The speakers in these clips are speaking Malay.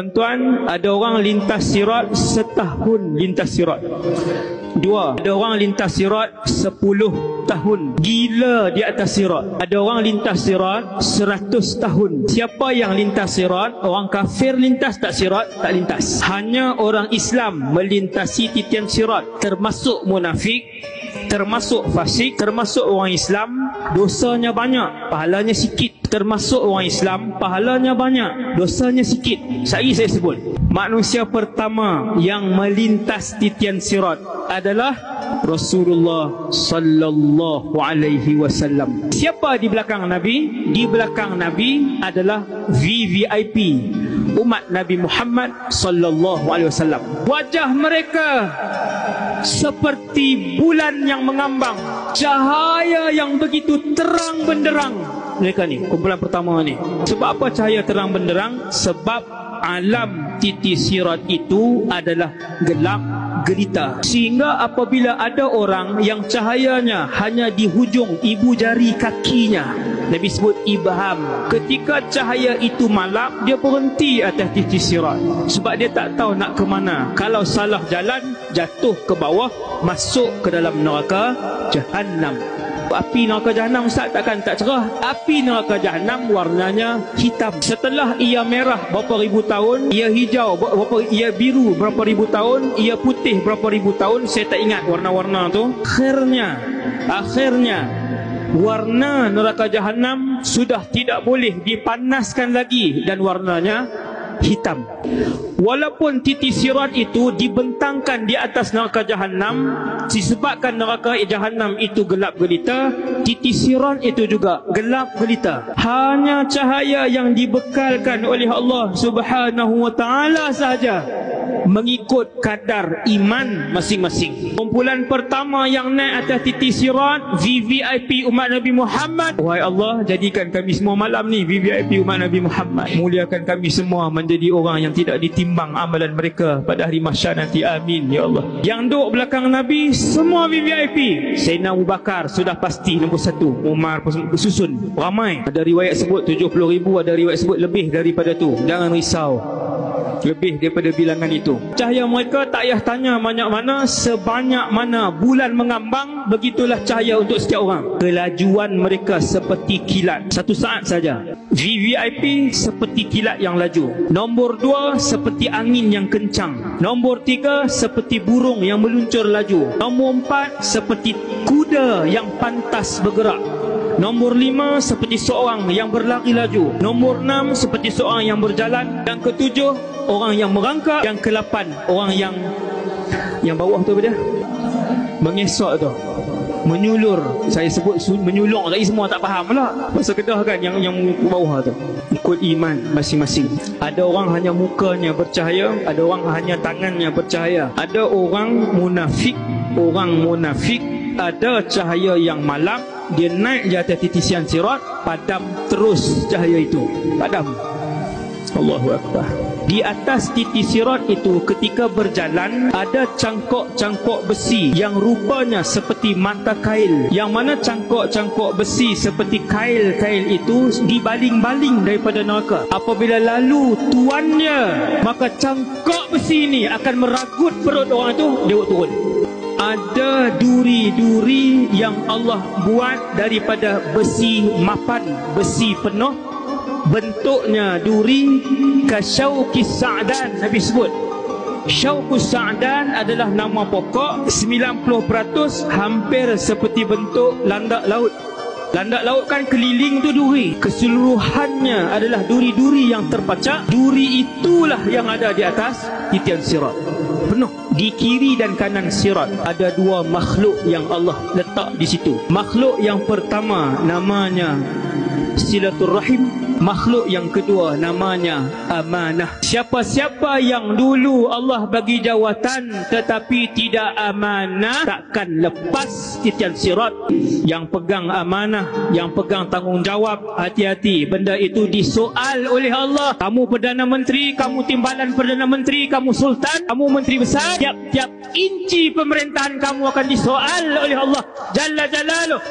Tuan, ada orang lintas sirat setahun lintas sirat. Dua, ada orang lintas sirat 10 tahun gila di atas sirat. Ada orang lintas sirat 100 tahun. Siapa yang lintas sirat? Orang kafir lintas tak sirat? Tak lintas. Hanya orang Islam melintasi titian sirat, termasuk munafik, termasuk fasik, termasuk orang Islam, dosanya banyak, pahalanya sikit. Termasuk orang Islam, pahalanya banyak, dosanya sikit. Saya sebut, manusia pertama yang melintas titian sirat adalah Rasulullah sallallahu alaihi wasallam. Siapa di belakang Nabi? Di belakang Nabi adalah VVIP, umat Nabi Muhammad sallallahu alaihi wasallam. Wajah mereka seperti bulan yang mengambang, cahaya yang begitu terang benderang. Mereka ni, kumpulan pertama ni. Sebab apa cahaya terang benderang? Sebab alam titi sirat itu adalah gelap gelita. Sehingga apabila ada orang yang cahayanya hanya di hujung ibu jari kakinya, Nabi sebut ibham, ketika cahaya itu malap, dia berhenti atas titi sirat. Sebab dia tak tahu nak ke mana. Kalau salah jalan, jatuh ke bawah, masuk ke dalam neraka Jahannam. Api neraka Jahannam, Ustaz, takkan tak cerah? Api neraka Jahannam warnanya hitam. Setelah ia merah berapa ribu tahun, ia hijau ia biru berapa ribu tahun, ia putih berapa ribu tahun, saya tak ingat warna-warna tu. Akhirnya warna neraka Jahannam sudah tidak boleh dipanaskan lagi dan warnanya hitam. Walaupun titi sirat itu dibentangkan di atas neraka Jahannam, disebabkan neraka Jahannam itu gelap gelita, titi sirat itu juga gelap gelita. Hanya cahaya yang dibekalkan oleh Allah Subhanahu wa taala sahaja, mengikut kadar iman masing-masing. Kumpulan pertama yang naik atas titi sirat, VVIP umat Nabi Muhammad. Wahai Allah, jadikan kami semua malam ni VVIP umat Nabi Muhammad. Muliakan kami semua menjadi orang yang tidak ditimbang amalan mereka pada hari mahsyar nanti. Amin ya Allah. Yang duduk belakang Nabi semua VVIP. Sayyidina Abu Bakar sudah pasti nombor 1. Umar bersusun, ramai. Ada riwayat sebut 70,000, ada riwayat sebut lebih daripada tu. Jangan risau, lebih daripada bilangan itu. Cahaya mereka tak payah tanya banyak mana, sebanyak mana bulan mengambang, begitulah cahaya untuk setiap orang. Kelajuan mereka seperti kilat, 1 saat saja. VVIP seperti kilat yang laju. Nombor 2 seperti angin yang kencang. Nombor 3 seperti burung yang meluncur laju. Nombor 4 seperti kuda yang pantas bergerak. Nombor 5 seperti seorang yang berlari laju. Nombor 6 seperti seorang yang berjalan. Yang ke-7 orang yang merangkak. Yang ke-8 orang yang bawah tu apa dia? Mengesok tu, menyulur. Saya sebut menyulur tadi, semua tak faham lah pasal Kedah kan, yang bawah tu. Ikut iman masing-masing. Ada orang hanya mukanya bercahaya, ada orang hanya tangannya bercahaya. Ada orang munafik ada cahaya yang malam, dia naik di atas titisan sirat, padam terus cahaya itu, padam. Allahu Akbar. Di atas titi sirat itu ketika berjalan, ada cangkok-cangkok besi yang rupanya seperti mata kail. Yang mana cangkok-cangkok besi seperti kail-kail itu dibaling-baling daripada neraka. Apabila lalu tuannya, maka cangkok besi ini akan meragut perut orang itu, dia turun. Ada duri-duri yang Allah buat daripada besi mapan, besi penuh. Bentuknya duri kasyauqis sa'dan. Nabi sebut syauqus sa'dan adalah nama pokok. 90% hampir seperti bentuk landak laut. Landak laut kan keliling tu duri, keseluruhannya adalah duri-duri yang terpacak. Duri itulah yang ada di atas titian sirat, penuh. Di kiri dan kanan sirat ada 2 makhluk yang Allah letak di situ. Makhluk yang pertama namanya silaturrahim. Makhluk yang kedua namanya amanah. Siapa-siapa yang dulu Allah bagi jawatan tetapi tidak amanah, takkan lepas titian sirat. Yang pegang amanah, yang pegang tanggungjawab, hati-hati, benda itu disoal oleh Allah. Kamu Perdana Menteri, kamu timbalan Perdana Menteri, kamu Sultan, kamu Menteri Besar, tiap-tiap inci pemerintahan kamu akan disoal oleh Allah Jalla Jalaluh.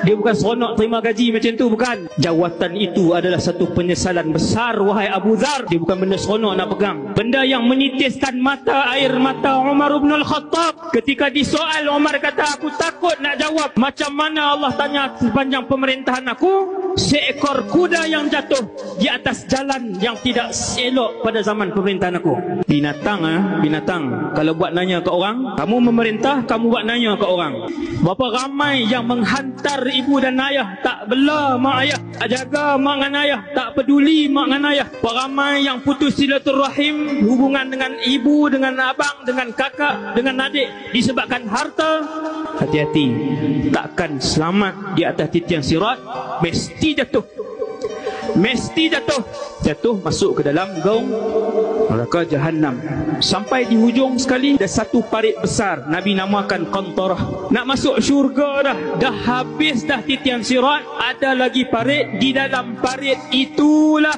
Dia bukan seronok terima gaji macam tu, bukan. Jawatan itu adalah satu penyesalan besar, wahai Abu Dhar. Dia bukan benda seronok nak pegang. Benda yang menitiskan air mata Umar bin Al-Khattab. Ketika disoal, Umar kata, aku takut nak jawab. Macam mana Allah tanya sepanjang pemerintahan aku? Seekor kuda yang jatuh di atas jalan yang tidak elok pada zaman pemerintahan aku. Binatang, binatang. Kalau buat nanya ke orang, kamu memerintah, kamu buat nanya ke orang. Berapa ramai yang menghantar ibu dan ayah, tak bela mak ayah, jaga mak dengan ayah, tak peduli mak dengan ayah. Berapa ramai yang putus silaturahim, hubungan dengan ibu, dengan abang, dengan kakak, dengan adik, disebabkan harta. Hati-hati, takkan selamat di atas titian sirat. Mesti jatuh, mesti jatuh. Jatuh masuk ke dalam gaung neraka Jahannam. Sampai di hujung sekali ada satu parit besar, Nabi namakan Qantarah. Nak masuk syurga dah habis dah titian sirat. Ada lagi parit. Di dalam parit itulah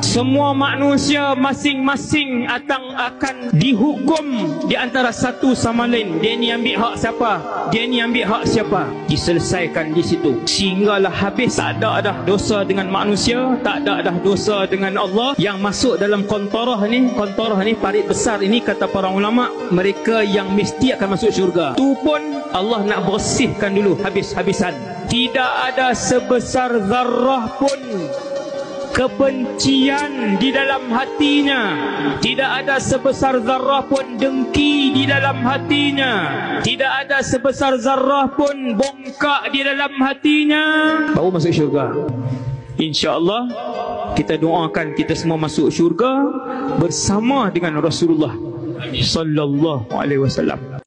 semua manusia masing-masing akan dihukum di antara satu sama lain. Dia ni ambil hak siapa, dia ni ambil hak siapa. Diselesaikan di situ sehinggalah habis. Tak ada dah dosa dengan manusia, tak ada dah dosa dengan Allah. Yang masuk dalam Qantarah ni parit besar ini, kata para ulama, mereka yang mesti akan masuk syurga. Tu pun Allah nak bersihkan dulu habis-habisan. Tidak ada sebesar zarrah pun kebencian di dalam hatinya. Tidak ada sebesar zarrah pun dengki di dalam hatinya. Tidak ada sebesar zarrah pun bongkak di dalam hatinya. Baru masuk syurga. InsyaAllah kita doakan kita semua masuk syurga bersama dengan Rasulullah sallallahu alaihi wasallam.